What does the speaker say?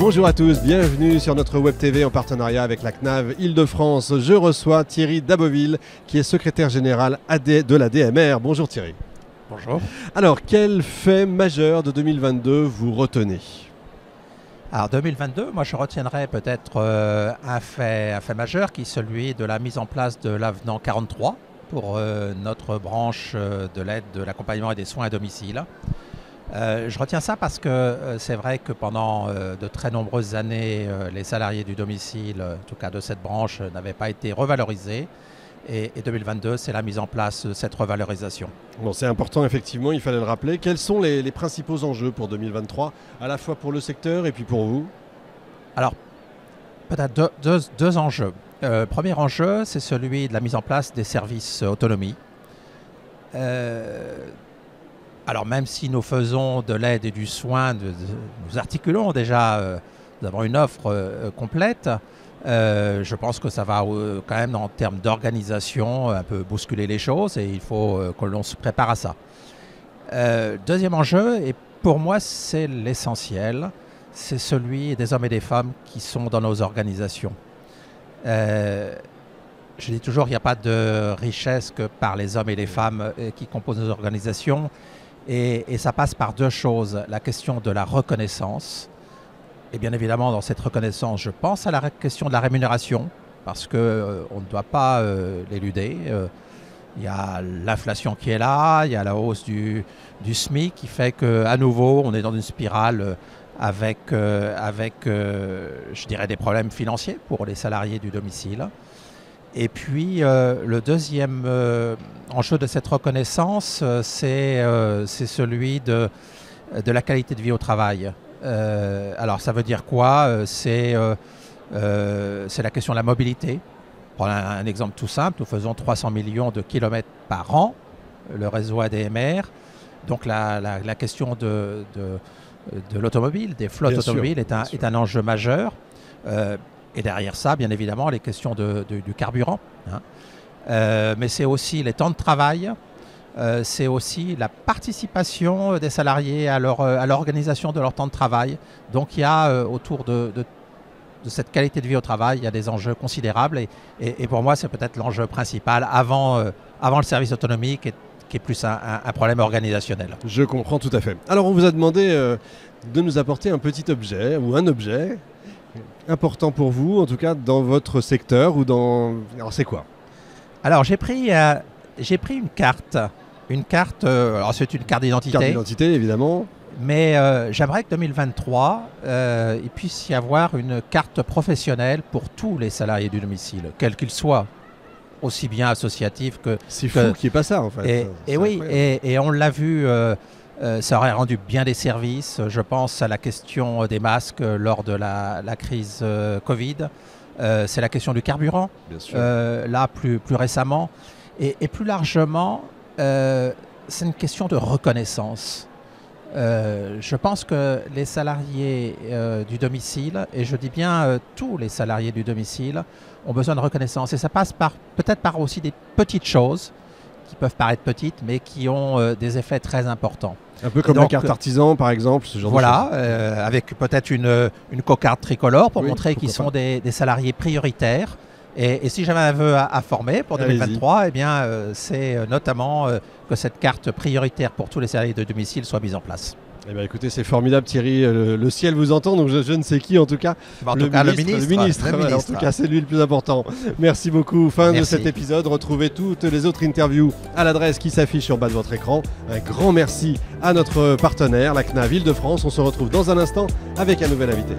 Bonjour à tous, bienvenue sur notre Web TV en partenariat avec la CNAV Île-de-France. Je reçois Thierry Daboville qui est secrétaire général de la DMR. Bonjour Thierry. Bonjour. Alors, quel fait majeur de 2022 vous retenez ? Alors 2022, moi je retiendrai peut-être un fait majeur qui est celui de la mise en place de l'avenant 43 pour notre branche de l'aide, de l'accompagnement et des soins à domicile. Je retiens ça parce que c'est vrai que pendant de très nombreuses années, les salariés du domicile, en tout cas de cette branche, n'avaient pas été revalorisés. Et 2022, c'est la mise en place de cette revalorisation. Bon, c'est important, effectivement, il fallait le rappeler. Quels sont les principaux enjeux pour 2023, à la fois pour le secteur et puis pour vous ? Alors, peut-être deux enjeux. Premier enjeu, c'est celui de la mise en place des services autonomie. Alors, même si nous faisons de l'aide et du soin, nous articulons déjà, nous avons une offre complète. Je pense que ça va quand même en termes d'organisation un peu bousculer les choses et il faut que l'on se prépare à ça. Deuxième enjeu, et pour moi c'est l'essentiel, c'est celui des hommes et des femmes qui sont dans nos organisations. Je dis toujours qu'il n'y a pas de richesse que par les hommes et les femmes qui composent nos organisations et ça passe par deux choses, la question de la reconnaissance. Et bien évidemment, dans cette reconnaissance, je pense à la question de la rémunération, parce qu'on ne doit pas l'éluder. Il y a l'inflation qui est là, il y a la hausse du SMIC qui fait qu'à nouveau, on est dans une spirale avec je dirais, des problèmes financiers pour les salariés du domicile. Et puis, le deuxième enjeu de cette reconnaissance, c'est celui de la qualité de vie au travail. Alors ça veut dire quoi ? C'est la question de la mobilité. Pour un exemple tout simple, nous faisons 300 millions de kilomètres par an, le réseau ADMR. Donc la question de l'automobile, des flottes automobiles est un enjeu majeur. Et derrière ça, bien évidemment, les questions du carburant. Mais c'est aussi les temps de travail. C'est aussi la participation des salariés à l'organisation de leur temps de travail. Donc il y a autour de cette qualité de vie au travail, il y a des enjeux considérables et pour moi c'est peut-être l'enjeu principal avant le service autonomique qui est plus un problème organisationnel. Je comprends tout à fait. Alors on vous a demandé de nous apporter un petit objet ou un objet important pour vous, en tout cas dans votre secteur ou dans... Alors c'est quoi ? Alors j'ai pris une carte. Alors c'est une carte d'identité. Carte d'identité, évidemment. Mais j'aimerais que 2023, il puisse y avoir une carte professionnelle pour tous les salariés du domicile, quels qu'ils soient, aussi bien associatifs que... C'est fou qu'il n'y ait pas ça, en fait. Et on l'a vu, ça aurait rendu bien des services. Je pense à la question des masques lors de la crise Covid. C'est la question du carburant, bien sûr. Là plus récemment. Et plus largement, c'est une question de reconnaissance. Je pense que les salariés du domicile, et je dis bien tous les salariés du domicile, ont besoin de reconnaissance. Et ça passe peut-être par aussi des petites choses qui peuvent paraître petites, mais qui ont des effets très importants. Un peu comme la carte artisan, par exemple, ce genre de choses. Avec peut-être une cocarde tricolore pour montrer qu'ils sont des salariés prioritaires. Et si j'avais un vœu à former pour 2023, eh bien, c'est notamment que cette carte prioritaire pour tous les salariés de domicile soit mise en place. Eh bien, écoutez, c'est formidable Thierry, le ciel vous entend, donc je ne sais qui en tout cas. Le ministre. En tout cas, c'est lui le plus important. Merci beaucoup. Fin de cet épisode. Retrouvez toutes les autres interviews à l'adresse qui s'affiche sur bas de votre écran. Un grand merci à notre partenaire, la CNAV Île-de-France. On se retrouve dans un instant avec un nouvel invité.